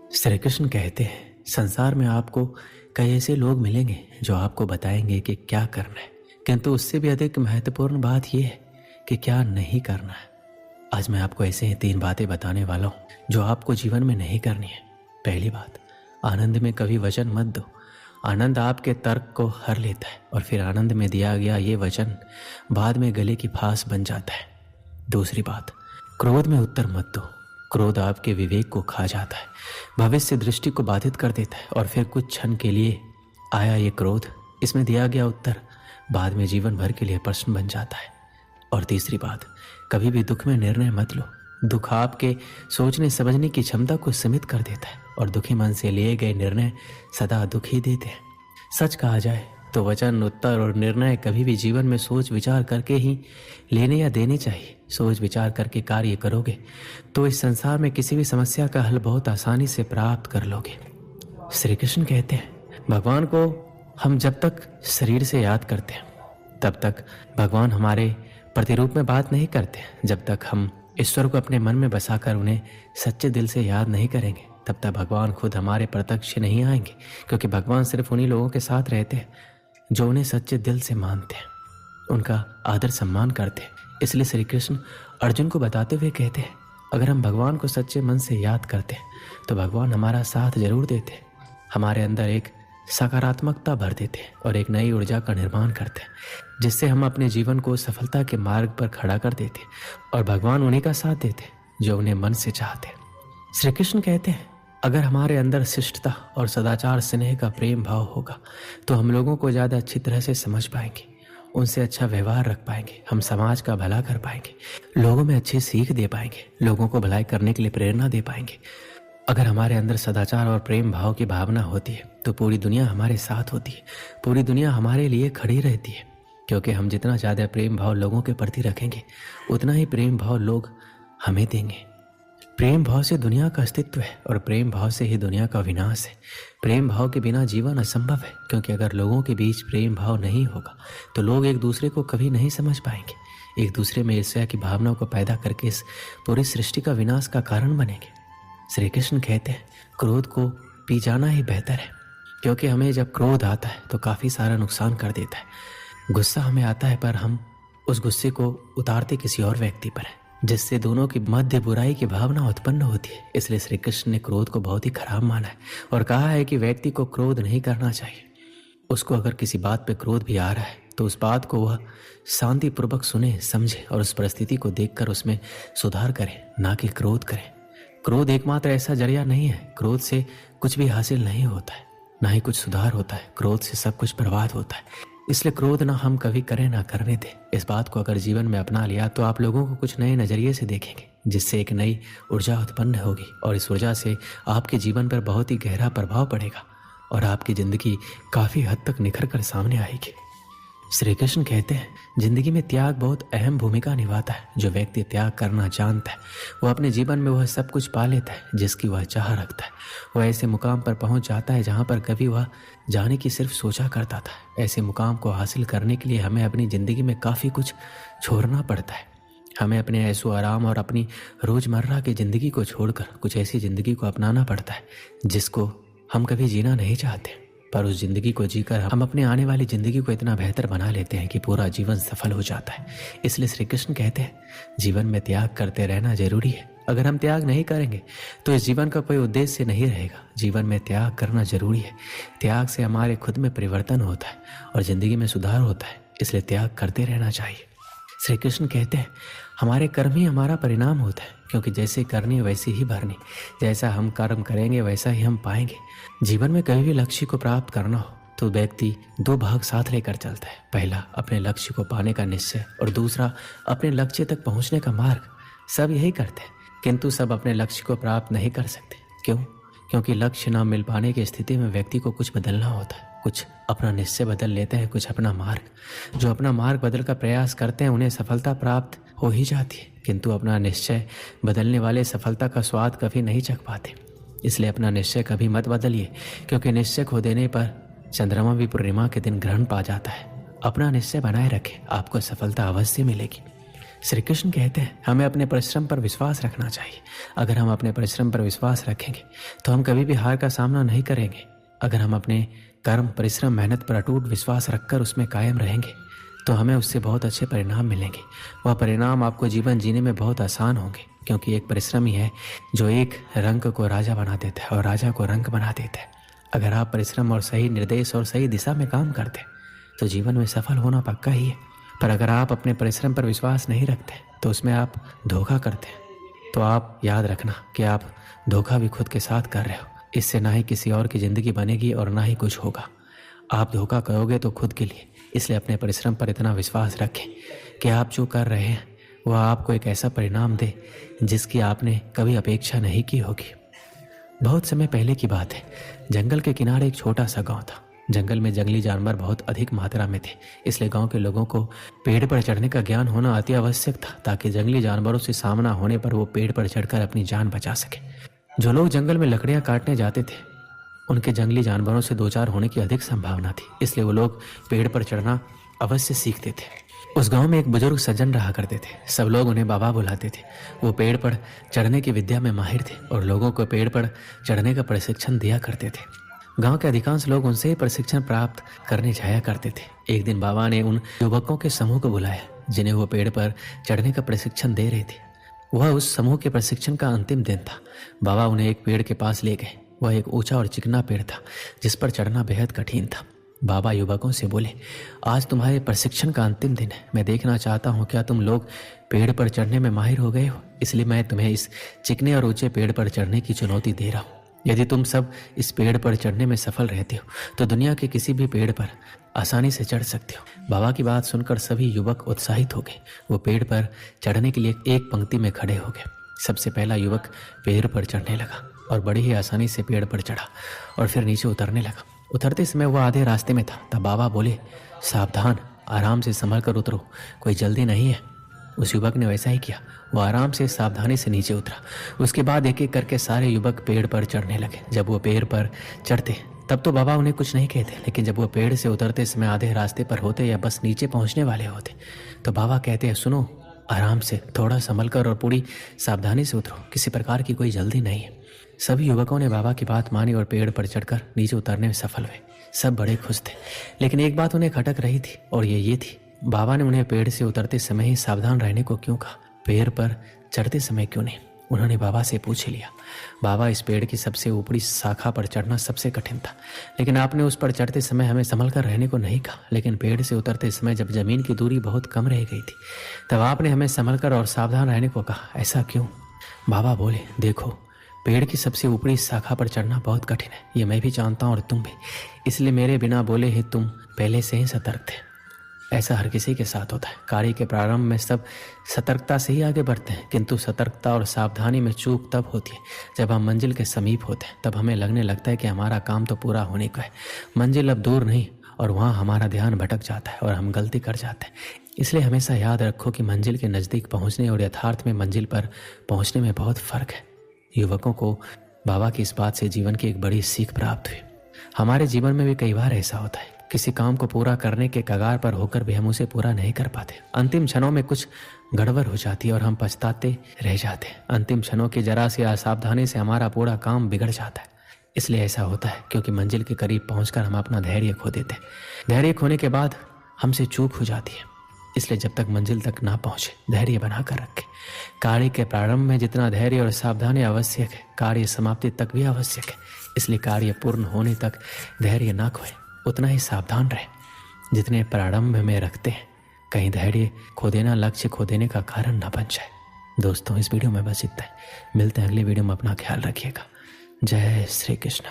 श्री कृष्ण कहते हैं संसार में आपको कई ऐसे लोग मिलेंगे जो आपको बताएंगे कि क्या करना है, किंतु उससे भी अधिक महत्वपूर्ण बात यह है कि क्या नहीं करना है। आज मैं आपको ऐसे ही 3 बातें बताने वाला हूँ जो आपको जीवन में नहीं करनी है। पहली बात, आनंद में कभी वचन मत दो। आनंद आपके तर्क को हर लेता है और फिर आनंद में दिया गया ये वचन बाद में गले की फांस बन जाता है। दूसरी बात, क्रोध में उत्तर मत दो। क्रोध आपके विवेक को खा जाता है, भविष्य दृष्टि को बाधित कर देता है और फिर कुछ क्षण के लिए आया ये क्रोध, इसमें दिया गया उत्तर बाद में जीवन भर के लिए प्रश्न बन जाता है। और तीसरी बात, कभी भी दुख में निर्णय मत लो। दुख आपके सोचने समझने की क्षमता को सीमित कर देता है और दुखी मन से लिए गए निर्णय सदा दुख ही देते हैं। सच कहा जाए तो वचन, उत्तर और निर्णय कभी भी जीवन में सोच विचार करके ही लेने या देने चाहिए। सोच विचार करके कार्य करोगे तो इस संसार में किसी भी समस्या का हल बहुत आसानी से प्राप्त कर लोगे। श्री कृष्ण कहते हैं भगवान को हम जब तक शरीर से याद करते हैं तब तक भगवान हमारे प्रतिरूप में बात नहीं करते। जब तक हम ईश्वर को अपने मन में बसाकर उन्हें सच्चे दिल से याद नहीं करेंगे तब तक भगवान खुद हमारे प्रत्यक्ष नहीं आएंगे, क्योंकि भगवान सिर्फ उन्हीं लोगों के साथ रहते हैं जो उन्हें सच्चे दिल से मानते हैं, उनका आदर सम्मान करते हैं। इसलिए श्री कृष्ण अर्जुन को बताते हुए कहते हैं अगर हम भगवान को सच्चे मन से याद करते हैं तो भगवान हमारा साथ जरूर देते हैं, हमारे अंदर एक सकारात्मकता भर देते हैं और एक नई ऊर्जा का निर्माण करते हैं, जिससे हम अपने जीवन को सफलता के मार्ग पर खड़ा कर देते हैं और भगवान उन्हीं का साथ देते हैं जो उन्हें मन से चाहते हैं। श्री कृष्ण कहते हैं अगर हमारे अंदर शिष्टता और सदाचार स्नेह का प्रेम भाव होगा तो हम लोगों को ज़्यादा अच्छी तरह से समझ पाएंगे, उनसे अच्छा व्यवहार रख पाएंगे, हम समाज का भला कर पाएंगे, लोगों में अच्छी सीख दे पाएंगे, लोगों को भलाई करने के लिए प्रेरणा दे पाएंगे। अगर हमारे अंदर सदाचार और प्रेम भाव की भावना होती है तो पूरी दुनिया हमारे साथ होती है, पूरी दुनिया हमारे लिए खड़ी रहती है, क्योंकि हम जितना ज़्यादा प्रेम भाव लोगों के प्रति रखेंगे उतना ही प्रेम भाव लोग हमें देंगे। प्रेम भाव से दुनिया का अस्तित्व है और प्रेम भाव से ही दुनिया का विनाश है। प्रेम भाव के बिना जीवन असंभव है, क्योंकि अगर लोगों के बीच प्रेम भाव नहीं होगा तो लोग एक दूसरे को कभी नहीं समझ पाएंगे, एक दूसरे में ईर्ष्या की भावना को पैदा करके इस पूरी सृष्टि का विनाश का कारण बनेंगे। श्री कृष्ण कहते हैं क्रोध को पी जाना ही बेहतर है, क्योंकि हमें जब क्रोध आता है तो काफ़ी सारा नुकसान कर देता है। गुस्सा हमें आता है पर हम उस गुस्से को उतारते किसी और व्यक्ति पर है, जिससे दोनों की मध्य बुराई की भावना उत्पन्न होती है। इसलिए श्री कृष्ण ने क्रोध को बहुत ही खराब माना है और कहा है कि व्यक्ति को क्रोध नहीं करना चाहिए। उसको अगर किसी बात पे क्रोध भी आ रहा है तो उस बात को वह शांतिपूर्वक सुने, समझे और उस परिस्थिति को देखकर उसमें सुधार करे, ना कि क्रोध करे। क्रोध एकमात्र ऐसा जरिया नहीं है, क्रोध से कुछ भी हासिल नहीं होता है, ना ही कुछ सुधार होता है, क्रोध से सब कुछ बर्बाद होता है। इसलिए क्रोध ना हम कभी करें ना करने दें। इस बात को अगर जीवन में अपना लिया तो आप लोगों को कुछ नए नज़रिए से देखेंगे, जिससे एक नई ऊर्जा उत्पन्न होगी और इस ऊर्जा से आपके जीवन पर बहुत ही गहरा प्रभाव पड़ेगा और आपकी ज़िंदगी काफ़ी हद तक निखर कर सामने आएगी। श्री कृष्ण कहते हैं जिंदगी में त्याग बहुत अहम भूमिका निभाता है। जो व्यक्ति त्याग करना जानता है वो अपने जीवन में वह सब कुछ पा लेता है जिसकी वह चाह रखता है। वह ऐसे मुकाम पर पहुंच जाता है जहां पर कभी वह जाने की सिर्फ सोचा करता था। ऐसे मुकाम को हासिल करने के लिए हमें अपनी ज़िंदगी में काफ़ी कुछ छोड़ना पड़ता है। हमें अपने ऐशो आराम और अपनी रोज़मर्रा की ज़िंदगी को छोड़कर कुछ ऐसी ज़िंदगी को अपनाना पड़ता है जिसको हम कभी जीना नहीं चाहते, पर उस जिंदगी को जीकर हम अपने आने वाली जिंदगी को इतना बेहतर बना लेते हैं कि पूरा जीवन सफल हो जाता है। इसलिए श्री कृष्ण कहते हैं जीवन में त्याग करते रहना जरूरी है। अगर हम त्याग नहीं करेंगे तो इस जीवन का कोई उद्देश्य नहीं रहेगा। जीवन में त्याग करना जरूरी है। त्याग से हमारे खुद में परिवर्तन होता है और जिंदगी में सुधार होता है, इसलिए त्याग करते रहना चाहिए। श्री कृष्ण कहते हैं हमारे कर्म ही हमारा परिणाम होता है, क्योंकि जैसे करनी वैसे ही भरनी। जैसा हम कर्म करेंगे वैसा ही हम पाएंगे। जीवन में कभी भी लक्ष्य को प्राप्त करना हो तो व्यक्ति 2 भाग साथ लेकर चलता है। पहला अपने लक्ष्य को पाने का निश्चय और दूसरा अपने लक्ष्य तक पहुंचने का मार्ग। सब यही करते हैं, किंतु सब अपने लक्ष्य को प्राप्त नहीं कर सकते। क्यों? क्योंकि लक्ष्य न मिल पाने की स्थिति में व्यक्ति को कुछ बदलना होता है। कुछ अपना निश्चय बदल लेते हैं, कुछ अपना मार्ग। जो अपना मार्ग बदल कर प्रयास करते हैं उन्हें सफलता प्राप्त हो ही जाती है, किंतु अपना निश्चय बदलने वाले सफलता का स्वाद कभी नहीं चख पाते। इसलिए अपना निश्चय कभी मत बदलिए, क्योंकि निश्चय खो देने पर चंद्रमा भी पूर्णिमा के दिन ग्रहण पा जाता है। अपना निश्चय बनाए रखें, आपको सफलता अवश्य मिलेगी। श्री कृष्ण कहते हैं हमें अपने परिश्रम पर विश्वास रखना चाहिए। अगर हम अपने परिश्रम पर विश्वास रखेंगे तो हम कभी भी हार का सामना नहीं करेंगे। अगर हम अपने कर्म, परिश्रम, मेहनत पर अटूट विश्वास रखकर उसमें कायम रहेंगे तो हमें उससे बहुत अच्छे परिणाम मिलेंगे। वह परिणाम आपको जीवन जीने में बहुत आसान होंगे, क्योंकि एक परिश्रम ही है जो एक रंग को राजा बना देता है और राजा को रंग बना देता है। अगर आप परिश्रम और सही निर्देश और सही दिशा में काम करते तो जीवन में सफल होना पक्का ही है। पर अगर आप अपने परिश्रम पर विश्वास नहीं रखते तो उसमें आप धोखा करते हैं, तो आप याद रखना कि आप धोखा भी खुद के साथ कर रहे हो। इससे ना ही किसी और की ज़िंदगी बनेगी और ना ही कुछ होगा। आप धोखा करोगे तो खुद के लिए। इसलिए अपने परिश्रम पर इतना विश्वास रखें कि आप जो कर रहे हैं वह आपको एक ऐसा परिणाम दे जिसकी आपने कभी अपेक्षा नहीं की होगी। बहुत समय पहले की बात है, जंगल के किनारे एक छोटा सा गांव था। जंगल में जंगली जानवर बहुत अधिक मात्रा में थे, इसलिए गांव के लोगों को पेड़ पर चढ़ने का ज्ञान होना अति आवश्यक था, ताकि जंगली जानवरों से सामना होने पर वो पेड़ पर चढ़कर अपनी जान बचा सके। जो लोग जंगल में लकड़ियां काटने जाते थे उनके जंगली जानवरों से दो चार होने की अधिक संभावना थी, इसलिए वो लोग पेड़ पर चढ़ना अवश्य सीखते थे। उस गांव में एक बुजुर्ग सज्जन रहा करते थे। सब लोग उन्हें बाबा बुलाते थे। वो पेड़ पर चढ़ने की विद्या में माहिर थे और लोगों को पेड़ पर चढ़ने का प्रशिक्षण दिया करते थे। गांव के अधिकांश लोग उनसे ही प्रशिक्षण प्राप्त करने जाया करते थे। एक दिन बाबा ने उन युवकों के समूह को बुलाया जिन्हें वो पेड़ पर चढ़ने का प्रशिक्षण दे रहे थे। वह उस समूह के प्रशिक्षण का अंतिम दिन था। बाबा उन्हें एक पेड़ के पास ले गए। वह एक ऊंचा और चिकना पेड़ था जिस पर चढ़ना बेहद कठिन था। बाबा युवकों से बोले, आज तुम्हारे प्रशिक्षण का अंतिम दिन है। मैं देखना चाहता हूँ क्या तुम लोग पेड़ पर चढ़ने में माहिर हो गए हो। इसलिए मैं तुम्हें इस चिकने और ऊंचे पेड़ पर चढ़ने की चुनौती दे रहा हूँ। यदि तुम सब इस पेड़ पर चढ़ने में सफल रहते हो तो दुनिया के किसी भी पेड़ पर आसानी से चढ़ सकते हो। बाबा की बात सुनकर सभी युवक उत्साहित हो गए। वो पेड़ पर चढ़ने के लिए एक पंक्ति में खड़े हो गए। सबसे पहला युवक पेड़ पर चढ़ने लगा और बड़ी ही आसानी से पेड़ पर चढ़ा और फिर नीचे उतरने लगा। उतरते समय वह आधे रास्ते में था। तब बाबा बोले, सावधान, आराम से संभल कर उतरो, कोई जल्दी नहीं है। उस युवक ने वैसा ही किया। वो आराम से सावधानी से नीचे उतरा। उसके बाद एक एक करके सारे युवक पेड़ पर चढ़ने लगे। जब वो पेड़ पर चढ़ते तब तो बाबा उन्हें कुछ नहीं कहते, लेकिन जब वो पेड़ से उतरते समय आधे रास्ते पर होते या बस नीचे पहुंचने वाले होते तो बाबा कहते हैं, सुनो, आराम से, थोड़ा संभल कर और पूरी सावधानी से उतरो, किसी प्रकार की कोई जल्दी नहीं है। सभी युवकों ने बाबा की बात मानी और पेड़ पर चढ़कर नीचे उतरने में सफल हुए। सब बड़े खुश थे, लेकिन एक बात उन्हें खटक रही थी और ये थी, बाबा ने उन्हें पेड़ से उतरते समय ही सावधान रहने को क्यों कहा, पेड़ पर चढ़ते समय क्यों नहीं। उन्होंने बाबा से पूछ लिया, बाबा, इस पेड़ की सबसे ऊपरी शाखा पर चढ़ना सबसे कठिन था, लेकिन आपने उस पर चढ़ते समय हमें संभल कर रहने को नहीं कहा। लेकिन पेड़ से उतरते समय जब जमीन की दूरी बहुत कम रह गई थी तब आपने हमें संभल कर और सावधान रहने को कहा, ऐसा क्यों। बाबा बोले, देखो, पेड़ की सबसे ऊपरी शाखा पर चढ़ना बहुत कठिन है, ये मैं भी जानता हूँ और तुम भी। इसलिए मेरे बिना बोले ही तुम पहले से ही सतर्क थे। ऐसा हर किसी के साथ होता है। कार्य के प्रारंभ में सब सतर्कता से ही आगे बढ़ते हैं, किंतु सतर्कता और सावधानी में चूक तब होती है जब हम मंजिल के समीप होते हैं। तब हमें लगने लगता है कि हमारा काम तो पूरा होने का है, मंजिल अब दूर नहीं, और वहाँ हमारा ध्यान भटक जाता है और हम गलती कर जाते हैं। इसलिए हमेशा याद रखो कि मंजिल के नज़दीक पहुँचने और यथार्थ में मंजिल पर पहुँचने में बहुत फ़र्क है। युवकों को बाबा की इस बात से जीवन की एक बड़ी सीख प्राप्त हुई। हमारे जीवन में भी कई बार ऐसा होता है, किसी काम को पूरा करने के कगार पर होकर भी हम उसे पूरा नहीं कर पाते। अंतिम क्षणों में कुछ गड़बड़ हो जाती है और हम पछताते रह जाते हैं। अंतिम क्षणों की जरा सी असावधानी से हमारा पूरा काम बिगड़ जाता है। इसलिए ऐसा होता है क्योंकि मंजिल के करीब पहुंचकर हम अपना धैर्य खो देते हैं। धैर्य खोने के बाद हमसे चूक हो जाती है। इसलिए जब तक मंजिल तक ना पहुंचे धैर्य बना कर रखें। कार्य के प्रारंभ में जितना धैर्य और सावधानी आवश्यक है, कार्य समाप्ति तक भी आवश्यक है। इसलिए कार्य पूर्ण होने तक धैर्य ना खोए, उतना ही सावधान रहे जितने प्रारंभ में रखते हैं। कहीं धैर्य खो देना लक्ष्य खो देने का कारण ना बन जाए। दोस्तों, इस वीडियो में बस इतना है। मिलते हैं अगली वीडियो में। अपना ख्याल रखिएगा। जय श्री कृष्ण।